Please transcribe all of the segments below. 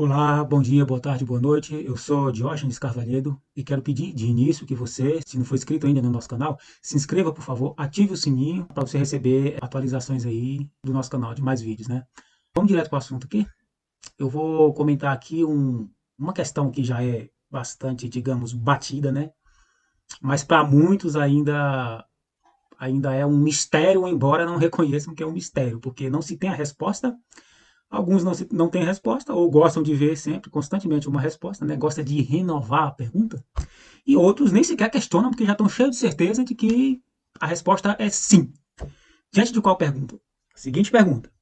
Olá, bom dia, boa tarde, boa noite. Eu sou Diógenes Carvalhedo e quero pedir de início que você, se não for inscrito ainda no nosso canal, se inscreva, por favor, ative o sininho para você receber atualizações aí do nosso canal de mais vídeos, né? Vamos direto para o assunto aqui. Eu vou comentar aqui uma questão que já é bastante, digamos, batida, né? Mas para muitos ainda é um mistério, embora não reconheçam que é um mistério, porque não se tem a resposta. Alguns não têm resposta ou gostam de ver sempre, constantemente, uma resposta, né? Gosta de renovar a pergunta. E outros nem sequer questionam porque já estão cheios de certeza de que a resposta é sim. Diante de qual pergunta? Seguinte pergunta: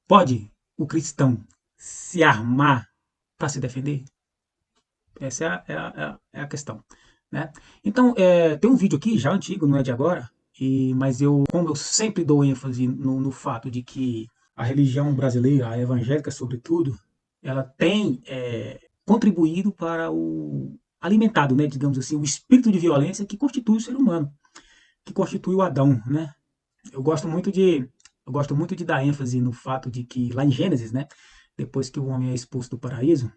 pode o cristão se armar para se defender? Essa é a questão, né? Então, tem um vídeo aqui, já antigo, não é de agora, mas como eu sempre dou ênfase no fato de que a religião brasileira, a evangélica sobretudo, ela tem contribuído para alimentado, né, digamos assim, o espírito de violência que constitui o ser humano, que constitui o Adão, né? Eu gosto muito de eu gosto muito de dar ênfase no fato de que lá em Gênesis, né, depois que o homem é expulso do paraíso,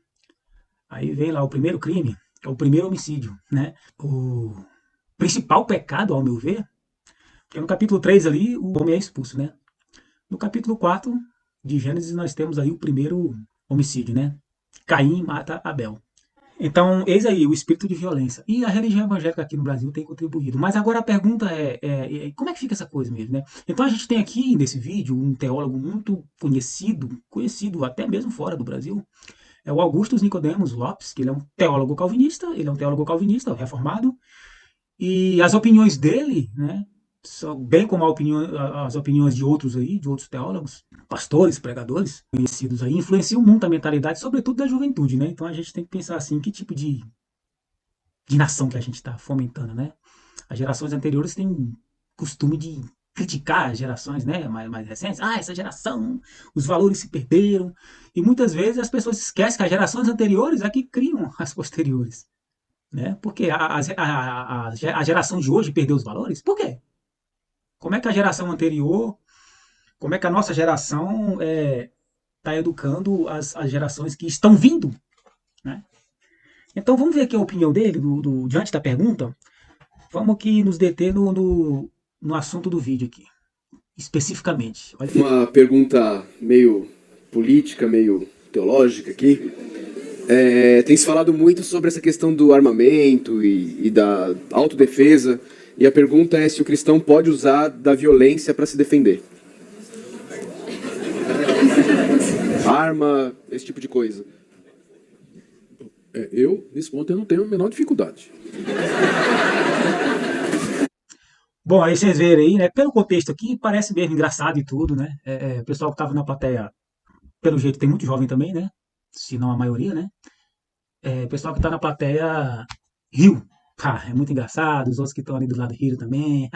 aí vem lá o primeiro crime, que é o primeiro homicídio, né? O principal pecado, ao meu ver, porque no capítulo 3 ali o homem é expulso, né? No capítulo 4 de Gênesis nós temos aí o primeiro homicídio, né? Caim mata Abel. Então, eis aí o espírito de violência. E a religião evangélica aqui no Brasil tem contribuído. Mas agora a pergunta como é que fica essa coisa mesmo, né? Então a gente tem aqui nesse vídeo um teólogo muito conhecido até mesmo fora do Brasil, é o Augustus Nicodemus Lopes, que ele é um teólogo calvinista, reformado, e as opiniões dele, né, bem como as opiniões de outros aí, de outros teólogos, pastores, pregadores, conhecidos aí, influenciam muito a mentalidade, sobretudo da juventude, né? Então a gente tem que pensar assim, que tipo de nação que a gente está fomentando, né? As gerações anteriores têm costume de criticar as gerações, né, mais recentes. Ah, essa geração, os valores se perderam. E muitas vezes as pessoas esquecem que as gerações anteriores é que criam as posteriores, né? Porque a geração de hoje perdeu os valores? Por quê? Como é que a geração anterior, como é que a nossa geração está educando as gerações que estão vindo, né? Então vamos ver aqui a opinião dele diante da pergunta. Vamos aqui nos deter no assunto do vídeo aqui, especificamente. Olha. Uma pergunta meio política, meio teológica aqui. Tem se falado muito sobre essa questão do armamento e da autodefesa. E a pergunta é se o cristão pode usar da violência para se defender. Arma, esse tipo de coisa. Nesse ponto, eu não tenho a menor dificuldade. Bom, aí vocês verem aí, né? Pelo contexto aqui, parece mesmo engraçado e tudo, né? O pessoal que estava na plateia, pelo jeito, tem muito jovem também, né? Se não a maioria, né? O pessoal que está na plateia riu. Ah, é muito engraçado, os outros que estão ali do lado riram também.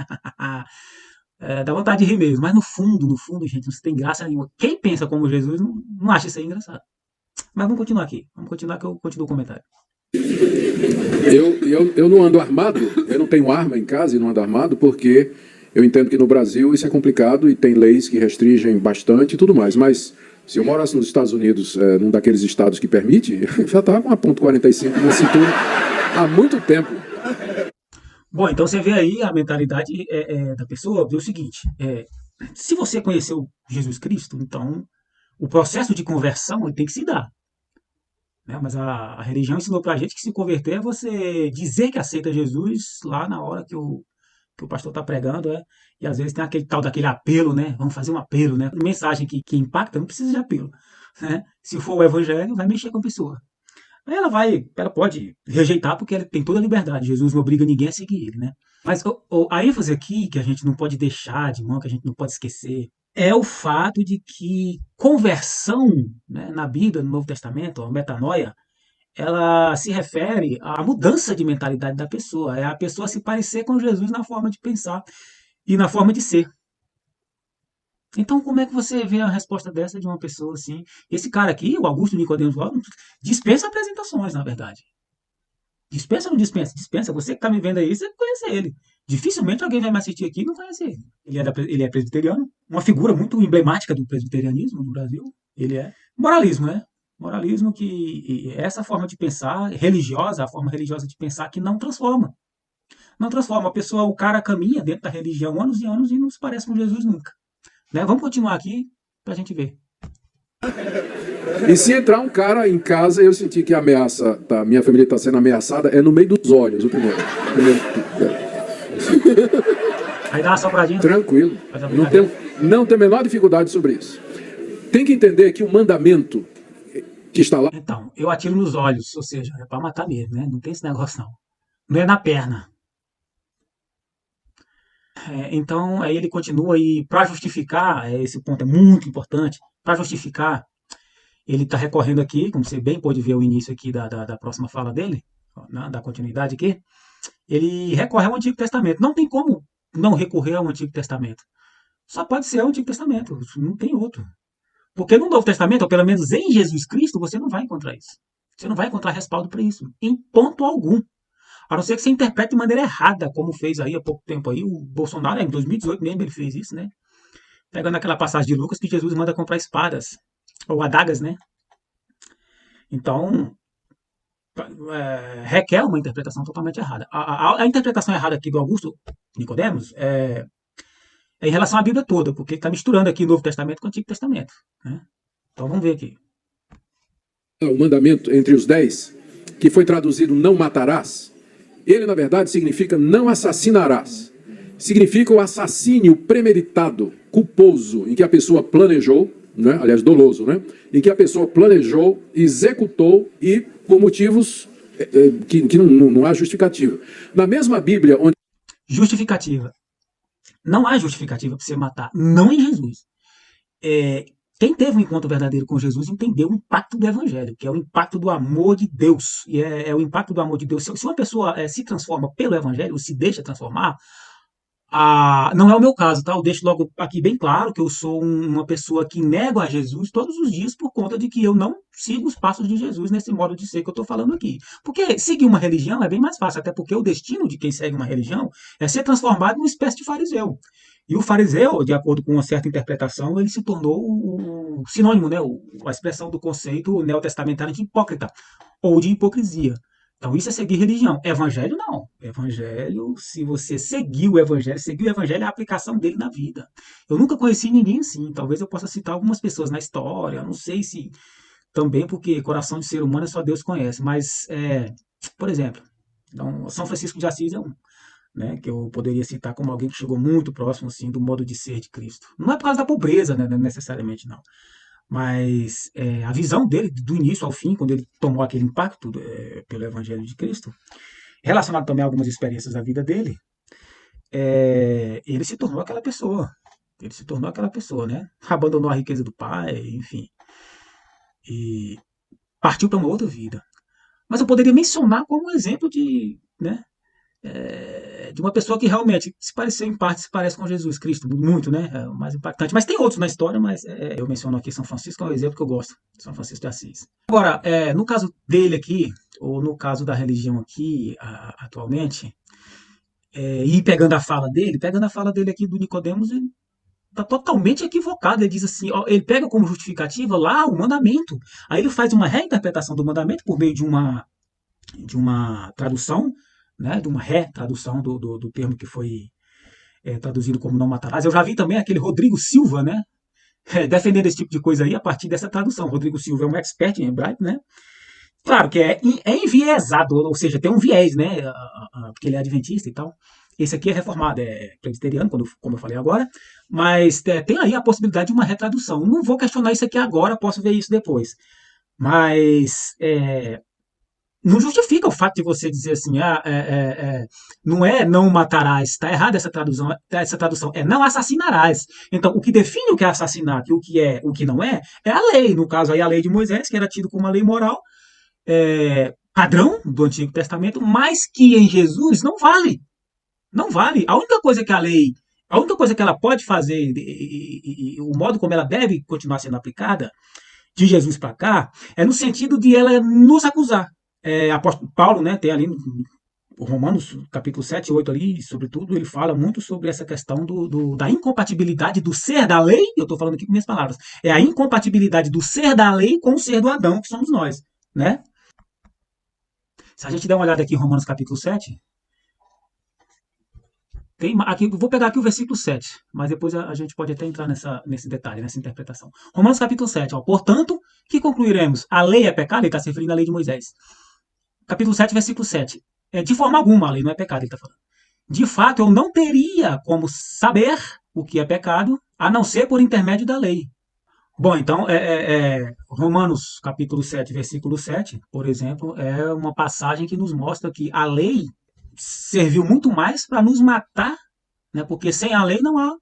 Dá vontade de rir mesmo, mas no fundo, gente, não se tem graça nenhuma. Quem pensa como Jesus não acha isso aí engraçado. Mas vamos continuar aqui. Vamos continuar que eu continuo o comentário. Eu não ando armado, eu não tenho arma em casa e não ando armado porque eu entendo que no Brasil isso é complicado e tem leis que restringem bastante e tudo mais. Mas se eu morasse nos Estados Unidos, num daqueles estados que permite, eu já estava com uma .45 na cintura há muito tempo. Bom, então você vê aí a mentalidade da pessoa, vê o seguinte, se você conheceu Jesus Cristo, então o processo de conversão ele tem que se dar. Né? Mas a religião ensinou pra gente que se converter é você dizer que aceita Jesus lá na hora que o pastor está pregando, e às vezes tem aquele tal daquele apelo, né? Vamos fazer um apelo, né? Mensagem que impacta, não precisa de apelo. Né? Se for o evangelho, vai mexer com a pessoa. Aí ela pode rejeitar porque ela tem toda a liberdade. Jesus não obriga ninguém a seguir ele, né? Mas a ênfase aqui que a gente não pode deixar de mão, que a gente não pode esquecer, é o fato de que conversão, né, na Bíblia, no Novo Testamento, a metanoia, ela se refere à mudança de mentalidade da pessoa. É a pessoa se parecer com Jesus na forma de pensar e na forma de ser. Então, como é que você vê a resposta dessa de uma pessoa assim? Esse cara aqui, o Augusto Nicodemus Lopes, dispensa apresentações, na verdade. Dispensa ou não dispensa? Dispensa. Você que está me vendo aí, você conhece ele. Dificilmente alguém vai me assistir aqui e não conhece ele. Ele é presbiteriano, uma figura muito emblemática do presbiterianismo no Brasil. Ele é moralismo, né? Moralismo que essa forma de pensar religiosa, a forma religiosa de pensar que não transforma. Não transforma. A pessoa, o cara caminha dentro da religião anos e anos e não se parece com Jesus nunca. Né? Vamos continuar aqui para a gente ver. E se entrar um cara em casa, eu senti que a ameaça, minha família está sendo ameaçada, é no meio dos olhos, o primeiro. Aí dá uma sopradinha. Tranquilo. Não tem a menor dificuldade sobre isso. Tem que entender que o mandamento que está lá... Então, eu atiro nos olhos, ou seja, é para matar mesmo, né? Não tem esse negócio não. Não é na perna. Então, aí ele continua e para justificar, esse ponto é muito importante, para justificar, ele está recorrendo aqui, como você bem pôde ver o início aqui da próxima fala dele, né, da continuidade aqui, ele recorre ao Antigo Testamento. Não tem como não recorrer ao Antigo Testamento. Só pode ser o Antigo Testamento, não tem outro. Porque no Novo Testamento, ou pelo menos em Jesus Cristo, você não vai encontrar isso. Você não vai encontrar respaldo para isso, em ponto algum. A não ser que você interprete de maneira errada, como fez aí há pouco tempo aí o Bolsonaro, em 2018 mesmo ele fez isso, né? Pegando aquela passagem de Lucas que Jesus manda comprar espadas, ou adagas, né? Então, requer uma interpretação totalmente errada. A interpretação errada aqui do Augusto Nicodemos é em relação à Bíblia toda, porque está misturando aqui o Novo Testamento com o Antigo Testamento. Né? Então vamos ver aqui. O mandamento entre os 10, que foi traduzido não matarás, ele na verdade significa não assassinarás. Significa o assassínio premeditado, culposo, em que a pessoa planejou, né? Aliás, doloso, né? Em que a pessoa planejou, executou e por motivos que não há justificativa. Na mesma Bíblia, onde... Justificativa. Não há justificativa para você matar. Não em Jesus. Quem teve um encontro verdadeiro com Jesus entendeu o impacto do Evangelho, que é o impacto do amor de Deus. E é o impacto do amor de Deus. Se uma pessoa se transforma pelo Evangelho, ou se deixa transformar, não é o meu caso, tá? Eu deixo logo aqui bem claro que eu sou uma pessoa que nego a Jesus todos os dias por conta de que eu não sigo os passos de Jesus nesse modo de ser que eu estou falando aqui. Porque seguir uma religião é bem mais fácil, até porque o destino de quem segue uma religião é ser transformado numa espécie de fariseu. E o fariseu, de acordo com uma certa interpretação, ele se tornou o sinônimo, né? A expressão do conceito neotestamentário de hipócrita ou de hipocrisia. Então isso é seguir religião. Evangelho não. Evangelho, se você seguir o evangelho é a aplicação dele na vida. Eu nunca conheci ninguém assim. Talvez eu possa citar algumas pessoas na história. Não sei se também porque coração de ser humano só Deus conhece. Mas, por exemplo, então, São Francisco de Assis é um, né, que eu poderia citar como alguém que chegou muito próximo assim, do modo de ser de Cristo. Não é por causa da pobreza, né, necessariamente, não. Mas a visão dele, do início ao fim, quando ele tomou aquele impacto pelo Evangelho de Cristo, relacionado também a algumas experiências da vida dele, ele se tornou aquela pessoa. Ele se tornou aquela pessoa, né? Abandonou a riqueza do pai, enfim. E partiu para uma outra vida. Mas eu poderia mencionar como um exemplo de, né, de uma pessoa que realmente se pareceu, em parte, se parece com Jesus Cristo, muito, né? É o mais impactante. Mas tem outros na história, mas eu menciono aqui São Francisco, é um exemplo que eu gosto, São Francisco de Assis. Agora, no caso dele aqui, ou no caso da religião aqui, atualmente, e pegando a fala dele aqui do Nicodemos, ele está totalmente equivocado. Ele diz assim, ó, ele pega como justificativa lá o mandamento. Aí ele faz uma reinterpretação do mandamento por meio de uma tradução, né, de uma retradução do termo que foi traduzido como não matarás. Eu já vi também aquele Rodrigo Silva, né, defendendo esse tipo de coisa aí a partir dessa tradução. Rodrigo Silva é um expert em hebraico, né? Claro que é enviesado, ou seja, tem um viés, né, porque ele é adventista e tal. Esse aqui é reformado, é presbiteriano, como eu falei agora, mas tem aí a possibilidade de uma retradução. Não vou questionar isso aqui agora, posso ver isso depois. Mas não justifica o fato de você dizer assim, não é não matarás, está errada essa tradução, é não assassinarás. Então, o que define o que é assassinato e o que não é a lei. No caso aí, a lei de Moisés, que era tido como uma lei moral, padrão do Antigo Testamento, mas que em Jesus não vale. Não vale. A única coisa que ela pode fazer, e o modo como ela deve continuar sendo aplicada, de Jesus para cá, é no sentido de ela nos acusar. Apóstolo Paulo, né, tem ali Romanos capítulo 7 e 8 ali, sobretudo, ele fala muito sobre essa questão da incompatibilidade do ser da lei, eu estou falando aqui com minhas palavras, é a incompatibilidade do ser da lei com o ser do Adão, que somos nós, né? Se a gente der uma olhada aqui em Romanos capítulo 7, aqui, vou pegar aqui o versículo 7, mas depois a gente pode até entrar nesse detalhe, nessa interpretação. Romanos capítulo 7, ó, portanto, que concluiremos? A lei é pecado? Ele está se referindo à lei de Moisés. Capítulo 7, versículo 7. De forma alguma, a lei não é pecado, ele está falando. De fato, eu não teria como saber o que é pecado, a não ser por intermédio da lei. Bom, então, Romanos capítulo 7, versículo 7, por exemplo, é uma passagem que nos mostra que a lei serviu muito mais para nos matar, né? Porque sem a lei não há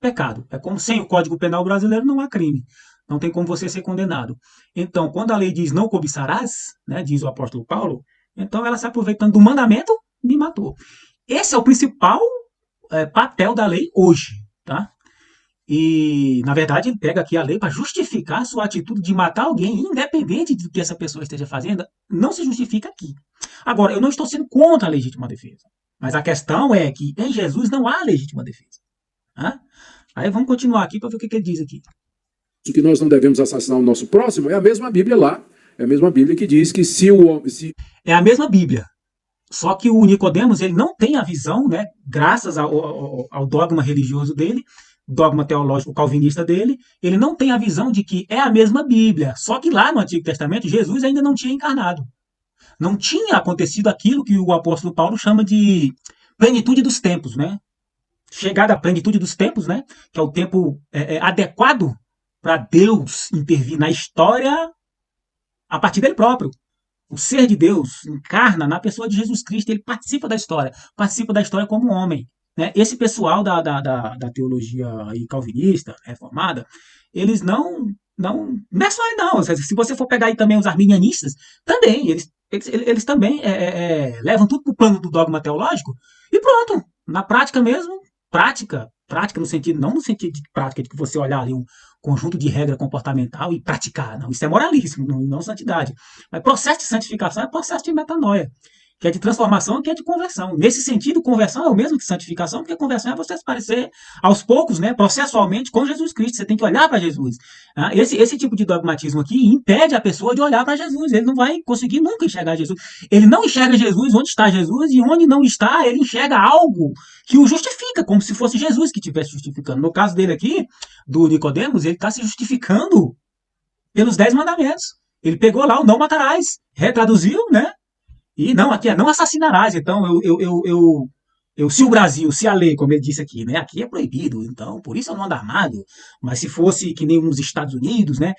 pecado. É como sem o Código Penal brasileiro não há crime. Não tem como você ser condenado. Então, quando a lei diz não cobiçarás, né, diz o apóstolo Paulo, então ela se aproveitando do mandamento, me matou. Esse é o principal papel da lei hoje, tá? E, na verdade, ele pega aqui a lei para justificar a sua atitude de matar alguém, independente do que essa pessoa esteja fazendo, não se justifica aqui. Agora, eu não estou sendo contra a legítima defesa, mas a questão é que em Jesus não há legítima defesa. Tá? Aí vamos continuar aqui para ver o que ele diz aqui. Que nós não devemos assassinar o nosso próximo, é a mesma Bíblia lá. É a mesma Bíblia que diz que se o homem... É a mesma Bíblia. Só que o Nicodemos, ele não tem a visão, né, graças ao dogma religioso dele, dogma teológico calvinista dele, ele não tem a visão de que é a mesma Bíblia. Só que lá no Antigo Testamento, Jesus ainda não tinha encarnado. Não tinha acontecido aquilo que o apóstolo Paulo chama de plenitude dos tempos, né? Chegada à plenitude dos tempos, né? Que é o tempo adequado para Deus intervir na história a partir dele próprio. O ser de Deus encarna na pessoa de Jesus Cristo, ele participa da história como homem. Né? Esse pessoal da teologia aí calvinista, reformada, eles não é só aí não. Se você for pegar aí também os arminianistas, também, eles também levam tudo para o plano do dogma teológico e pronto. Na prática mesmo, prática no sentido, não no sentido de prática, de que você olhar ali um conjunto de regra comportamental e praticar. Não, isso é moralismo, não santidade. Mas processo de santificação é processo de metanoia, que é de transformação e que é de conversão. Nesse sentido, conversão é o mesmo que santificação, porque conversão é você se parecer aos poucos, né, processualmente, com Jesus Cristo. Você tem que olhar para Jesus. Esse tipo de dogmatismo aqui impede a pessoa de olhar para Jesus. Ele não vai conseguir nunca enxergar Jesus. Ele não enxerga Jesus onde está Jesus, e onde não está, ele enxerga algo que o justifica, como se fosse Jesus que estivesse justificando. No caso dele aqui, do Nicodemos, ele está se justificando pelos 10 mandamentos. Ele pegou lá o não matarás, retraduziu, né? E não, aqui é não assassinarás. Então, se o Brasil, se a lei, como ele disse aqui, né, aqui é proibido, então, por isso eu não ando armado. Mas se fosse que nem nos Estados Unidos, né,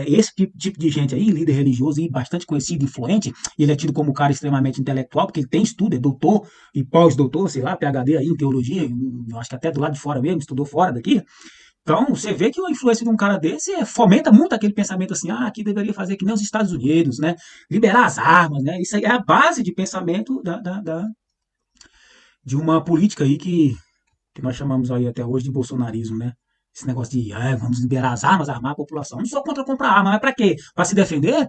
esse tipo de gente aí, líder religioso e bastante conhecido, influente, ele é tido como um cara extremamente intelectual, porque ele tem estudo, é doutor e pós-doutor, sei lá, PhD aí em teologia, eu acho que até do lado de fora mesmo, estudou fora daqui. Então, você vê que a influência de um cara desse fomenta muito aquele pensamento assim, aqui deveria fazer que nem os Estados Unidos, né? Liberar as armas, né? Isso aí é a base de pensamento de uma política aí que nós chamamos aí até hoje de bolsonarismo, né? Esse negócio de, vamos liberar as armas, armar a população. Não sou contra comprar arma, mas para quê? Para se defender?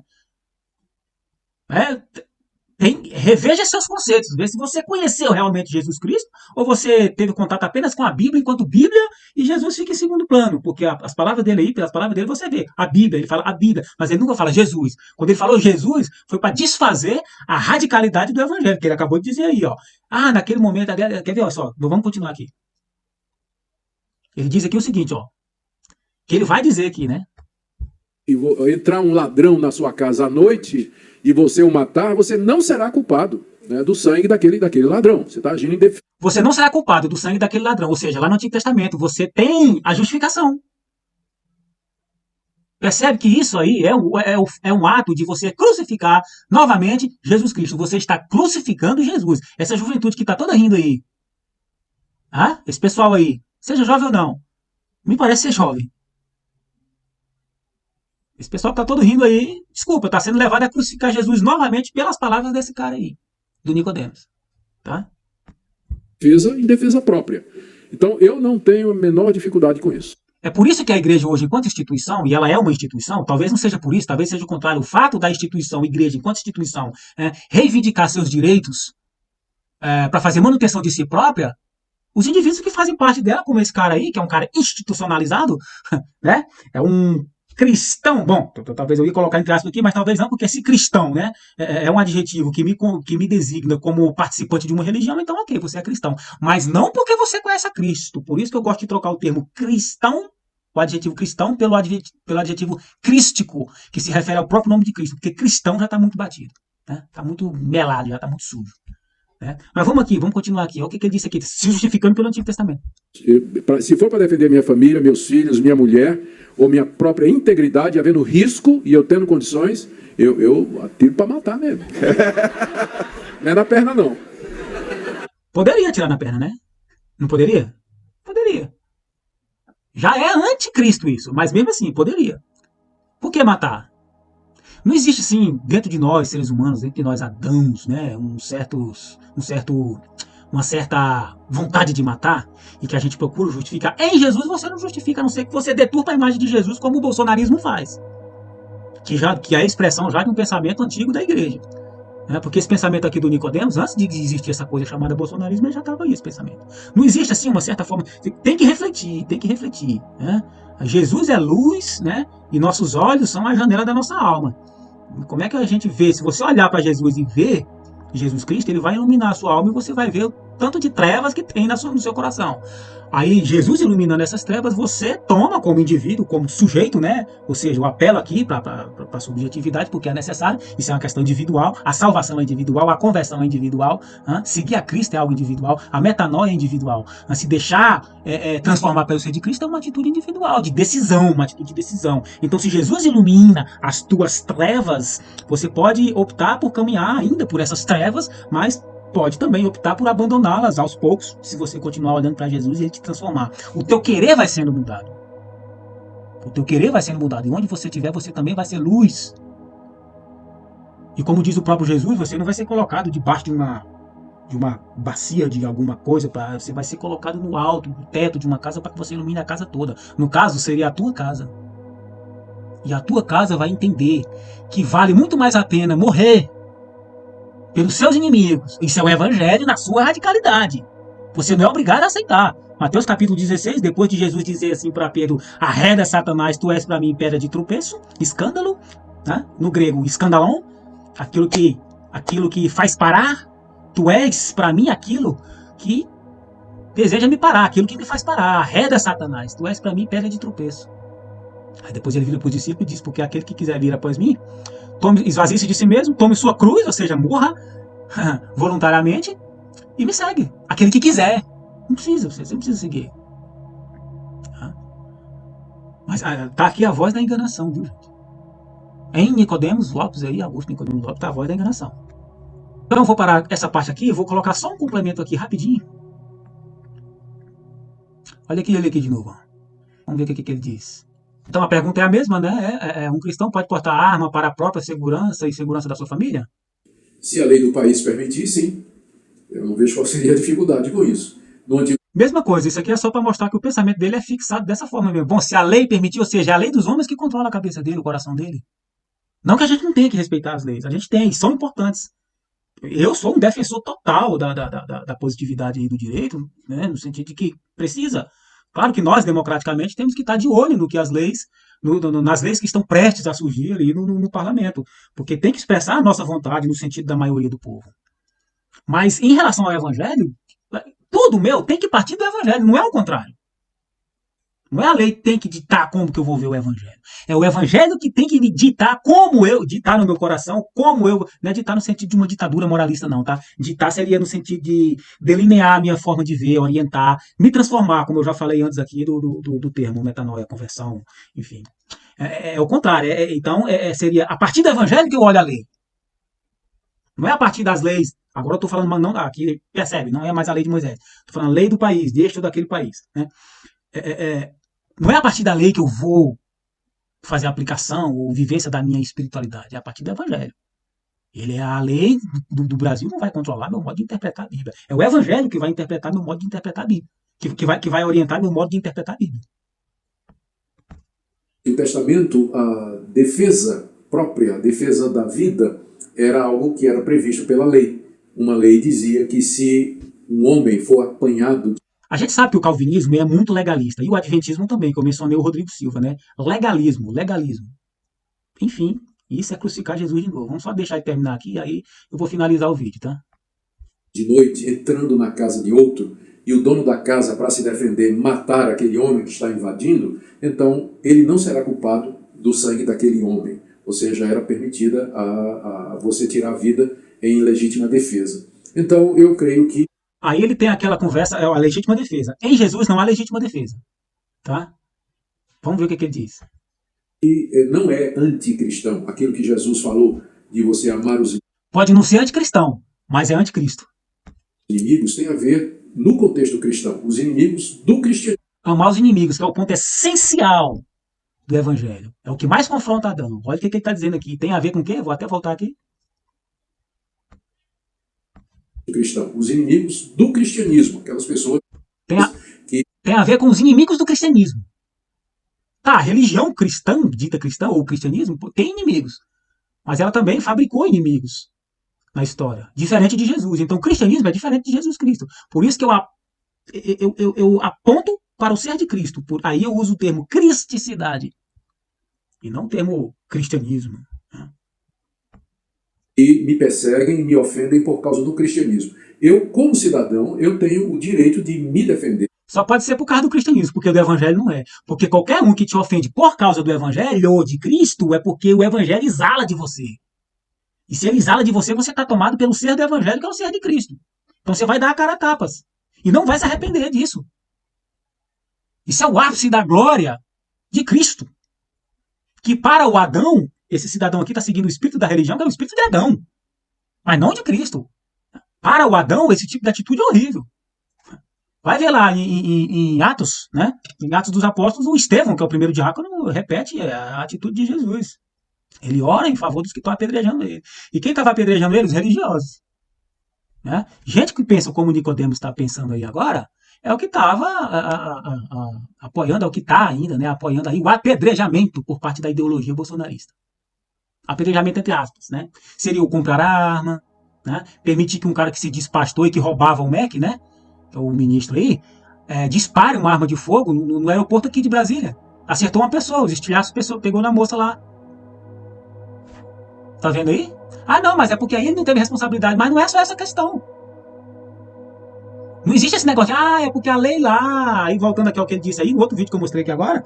Reveja seus conceitos, vê se você conheceu realmente Jesus Cristo ou você teve contato apenas com a Bíblia, enquanto Bíblia e Jesus fica em segundo plano, porque as palavras dele aí, pelas palavras dele você vê a Bíblia, ele fala a Bíblia, mas ele nunca fala Jesus. Quando ele falou Jesus, foi para desfazer a radicalidade do Evangelho, que ele acabou de dizer aí, ó. Naquele momento, quer ver, ó, só, vamos continuar aqui. Ele diz aqui o seguinte, ó, que ele vai dizer aqui, né? E entrar um ladrão na sua casa à noite e você o matar, você não será culpado, né, do sangue daquele ladrão. Você está agindo em defesa. Você não será culpado do sangue daquele ladrão. Ou seja, lá no Antigo Testamento você tem a justificação. Percebe que isso aí é um ato de você crucificar novamente Jesus Cristo. Você está crucificando Jesus. Essa juventude que está toda rindo aí. Esse pessoal aí, seja jovem ou não, me parece ser jovem. Esse pessoal que tá todo rindo aí, desculpa, tá sendo levado a crucificar Jesus novamente pelas palavras desse cara aí, do Nicodemos. Tá? Em defesa própria. Então, eu não tenho a menor dificuldade com isso. É por isso que a igreja hoje, enquanto instituição, e ela é uma instituição, talvez não seja por isso, talvez seja o contrário, o fato da instituição, igreja, enquanto instituição, reivindicar seus direitos, para fazer manutenção de si própria, os indivíduos que fazem parte dela, como esse cara aí, que é um cara institucionalizado, né? É um cristão, bom, talvez eu ia colocar entre aspas aqui, mas talvez não, porque esse cristão, né, é um adjetivo que me designa como participante de uma religião, então ok, você é cristão, mas não porque você conhece a Cristo, por isso que eu gosto de trocar o termo cristão, o adjetivo cristão, pelo adjetivo crístico, que se refere ao próprio nome de Cristo, porque cristão já está muito batido, né? Está muito melado, já está muito sujo. Né? Mas vamos aqui, vamos continuar aqui. Olha o que ele disse aqui, se justificando pelo Antigo Testamento. Se for para defender minha família, meus filhos, minha mulher, ou minha própria integridade, havendo risco e eu tendo condições, eu atiro para matar mesmo. Não é na perna, não. Poderia atirar na perna, né? Não poderia? Poderia. Já é anticristo isso, mas mesmo assim, poderia. Por que matar? Não existe, assim, dentro de nós, seres humanos, dentro de nós, adãos, né, uma certa vontade de matar, e que a gente procura justificar. Em Jesus você não justifica, a não ser que você deturpa a imagem de Jesus, como o bolsonarismo faz. Que é a expressão já de um pensamento antigo da igreja. Porque esse pensamento aqui do Nicodemos, antes de existir essa coisa chamada bolsonarismo, já estava aí esse pensamento. Não existe, assim, uma certa forma... Tem que refletir, né? Jesus é luz, né? E nossos olhos são a janela da nossa alma. Como é que a gente vê? Se você olhar para Jesus e ver Jesus Cristo, ele vai iluminar a sua alma e você vai ver o tanto de trevas que tem no seu coração. Aí, Jesus iluminando essas trevas, você toma como indivíduo, como sujeito, né? Ou seja, eu apelo aqui para a subjetividade, porque é necessário. Isso é uma questão individual. A salvação é individual, a conversão é individual. Seguir a Cristo é algo individual. A metanoia é individual. Se deixar transformar pelo ser de Cristo é uma atitude individual, de decisão, uma atitude de decisão. Então, se Jesus ilumina as tuas trevas, você pode optar por caminhar ainda por essas trevas, mas pode também optar por abandoná-las aos poucos, se você continuar olhando para Jesus e ele te transformar. O teu querer vai sendo mudado. O teu querer vai sendo mudado. E onde você estiver, você também vai ser luz. E como diz o próprio Jesus, você não vai ser colocado debaixo de uma bacia de alguma coisa, você vai ser colocado no alto, no teto de uma casa para que você ilumine a casa toda. No caso, seria a tua casa. E a tua casa vai entender que vale muito mais a pena morrer pelos seus inimigos. Isso é o evangelho na sua radicalidade. Você não é obrigado a aceitar. Mateus capítulo 16, depois de Jesus dizer assim para Pedro: arreda Satanás, tu és para mim pedra de tropeço, escândalo, né? No grego escandalon, aquilo que faz parar, tu és para mim aquilo que deseja me parar, aquilo que me faz parar. Arreda Satanás, tu és para mim pedra de tropeço. Aí depois ele vira para os discípulos e diz: porque aquele que quiser vir após mim, esvazie-se de si mesmo, tome sua cruz, ou seja, morra voluntariamente e me segue. Aquele que quiser. Não precisa, você não precisa seguir. Mas tá aqui a voz da enganação, viu, gente? Em Nicodemos Lopes aí, Augusto Nicodemos Lopes, tá a voz da enganação. Então eu vou parar essa parte aqui, eu vou colocar só um complemento aqui rapidinho. Olha aqui de novo. Vamos ver o que ele diz. Então a pergunta é a mesma, né? Um cristão pode portar arma para a própria segurança e segurança da sua família? Se a lei do país permitir, sim. Eu não vejo qual seria a dificuldade com isso. Mesma coisa, isso aqui é só para mostrar que o pensamento dele é fixado dessa forma mesmo. Bom, se a lei permitir, ou seja, é a lei dos homens que controla a cabeça dele, o coração dele. Não que a gente não tenha que respeitar as leis, a gente tem, são importantes. Eu sou um defensor total da positividade aí do direito, né, no sentido de que precisa. Claro que nós, democraticamente, temos que estar de olho no que as leis, nas leis que estão prestes a surgir ali no parlamento. Porque tem que expressar a nossa vontade no sentido da maioria do povo. Mas em relação ao evangelho, tudo meu tem que partir do evangelho, não é o contrário. Não é a lei que tem que ditar como que eu vou ver o evangelho. É o evangelho que tem que me ditar como eu, ditar no meu coração, como eu, não é ditar no sentido de uma ditadura moralista não, tá? Ditar seria no sentido de delinear a minha forma de ver, orientar, me transformar, como eu já falei antes aqui do termo metanoia, conversão, enfim. É o contrário, então seria a partir do evangelho que eu olho a lei. Não é a partir das leis. Agora eu estou falando, não, aqui percebe, não é mais a lei de Moisés. Estou falando a lei do país, deste ou daquele país. Né? Não é a partir da lei que eu vou fazer a aplicação ou vivência da minha espiritualidade. É a partir do evangelho. A lei do Brasil não vai controlar meu modo de interpretar a Bíblia. É o evangelho que vai interpretar meu modo de interpretar a Bíblia. Que vai orientar meu modo de interpretar a Bíblia. No Testamento, a defesa própria, a defesa da vida, era algo que era previsto pela lei. uma lei dizia que se um homem for apanhado... A gente sabe que o calvinismo é muito legalista, e o adventismo também, que eu mencionei o Rodrigo Silva, né? Legalismo, legalismo. Enfim, isso é crucificar Jesus de novo. Vamos só deixar ele terminar aqui, aí eu vou finalizar o vídeo, tá? De noite, entrando na casa de outro, e o dono da casa, para se defender, matar aquele homem que está invadindo, então ele não será culpado do sangue daquele homem. Ou seja, era permitida a você tirar a vida em legítima defesa. Então, eu creio que... Aí ele tem aquela conversa, a legítima defesa. Em Jesus não há legítima defesa, tá? Vamos ver o que ele diz. E não é anticristão. Aquilo que Jesus falou de você amar os Pode não ser anticristão, mas é anticristo. inimigos tem a ver, no contexto cristão, os inimigos do cristianismo. Amar os inimigos, que é o ponto essencial do evangelho. É o que mais confronta Adão. Olha o que ele está dizendo aqui. Tem a ver com o quê? Vou até voltar aqui. Cristão, os inimigos do cristianismo, aquelas pessoas tem a ver com os inimigos do cristianismo. Tá, a religião cristã, dita cristã, ou o cristianismo, tem inimigos. Mas ela também fabricou inimigos na história, diferente de Jesus. Então o cristianismo é diferente de Jesus Cristo. Por isso que eu aponto para o ser de Cristo. Aí eu uso o termo cristicidade e não o termo cristianismo. E me perseguem e me ofendem por causa do cristianismo. Eu, como cidadão, eu tenho o direito de me defender. Só pode ser por causa do cristianismo, porque do evangelho não é. Porque qualquer um que te ofende por causa do evangelho ou de Cristo é porque o evangelho exala de você. E se ele exala de você, você está tomado pelo ser do evangelho, que é o ser de Cristo. Então você vai dar a cara a tapas. E não vai se arrepender disso. Isso é o ápice da glória de Cristo. Que para o Adão, esse cidadão aqui está seguindo o espírito da religião, que é o espírito de Adão. Mas não de Cristo. Para o Adão, esse tipo de atitude é horrível. Vai ver lá em Atos, né? Em Atos dos Apóstolos, o Estevão, que é o primeiro diácono, repete a atitude de Jesus. Ele ora em favor dos que estão apedrejando ele. E quem estava apedrejando ele? Os religiosos. Né? Gente que pensa como Nicodemos está pensando aí agora, é o que estava apoiando, é o que está ainda, né? Apoiando aí o apedrejamento por parte da ideologia bolsonarista. Apedrejamento entre aspas, né? Seria o comprar arma, né? Permitir que um cara que se diz pastor e que roubava o MEC, né? O ministro aí, dispare uma arma de fogo no aeroporto aqui de Brasília. Acertou uma pessoa, os estilhaços pegou na moça lá. Tá vendo aí? Ah, não, mas é porque aí ele não teve responsabilidade. Mas não é só essa questão. Não existe esse negócio de, é porque a lei lá, aí voltando aqui ao que ele disse aí, no outro vídeo que eu mostrei aqui agora,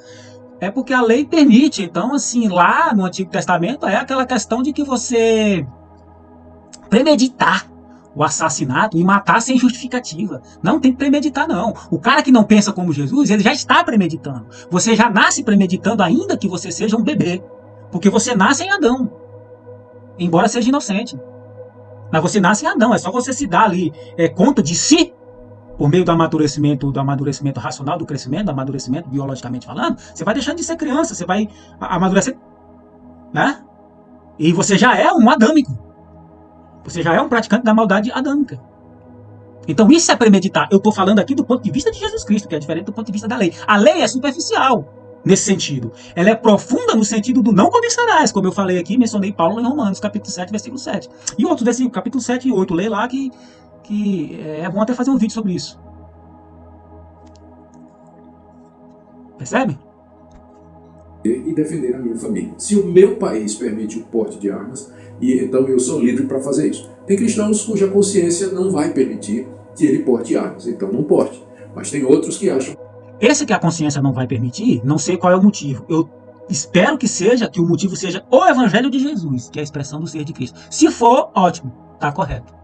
é porque a lei permite. Então, assim, lá no Antigo Testamento é aquela questão de que você premeditar o assassinato e matar sem justificativa. Não tem que premeditar, não. O cara que não pensa como Jesus, ele já está premeditando. Você já nasce premeditando, ainda que você seja um bebê. Porque você nasce em Adão. Embora seja inocente. Mas você nasce em Adão. É só você se dar ali conta de si, por meio do amadurecimento racional, do crescimento, do amadurecimento biologicamente falando. Você vai deixando de ser criança, você vai amadurecer, né? E você já é um adâmico. Você já é um praticante da maldade adâmica. Então isso é premeditar. Eu estou falando aqui do ponto de vista de Jesus Cristo, que é diferente do ponto de vista da lei. A lei é superficial nesse sentido. Ela é profunda no sentido do não cobiçarás, como eu falei aqui, mencionei Paulo em Romanos, capítulo 7, versículo 7. E outros versículos, capítulo 7 e 8, lê lá que é bom até fazer um vídeo sobre isso. Percebe? E defender a minha família. Se o meu país permite o porte de armas, então eu sou livre para fazer isso. Tem cristãos cuja consciência não vai permitir que ele porte armas, então não porte. Mas tem outros que acham... Esse que a consciência não vai permitir, não sei qual é o motivo. Eu espero que o motivo seja o Evangelho de Jesus, que é a expressão do ser de Cristo. Se for, ótimo, está correto.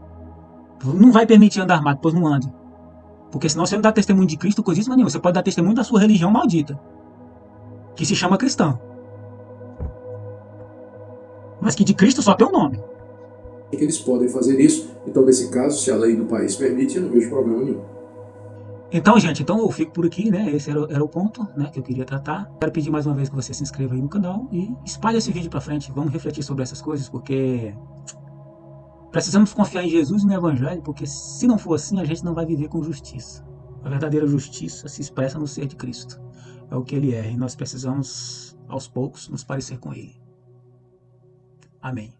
Não vai permitir andar armado, pois não ande. Porque senão você não dá testemunho de Cristo, coisíssima nenhuma. Você pode dar testemunho da sua religião maldita, que se chama cristã. Mas que de Cristo só tem o nome. Que eles podem fazer isso. Então, nesse caso, se a lei do país permite, eu não vejo problema nenhum. Então, gente, eu fico por aqui, né? Esse era o ponto, né, que eu queria tratar. Quero pedir mais uma vez que você se inscreva aí no canal e espalhe esse vídeo pra frente. Vamos refletir sobre essas coisas, porque precisamos confiar em Jesus e no Evangelho, porque se não for assim, a gente não vai viver com justiça. A verdadeira justiça se expressa no ser de Cristo. É o que Ele é, e nós precisamos, aos poucos, nos parecer com Ele. Amém.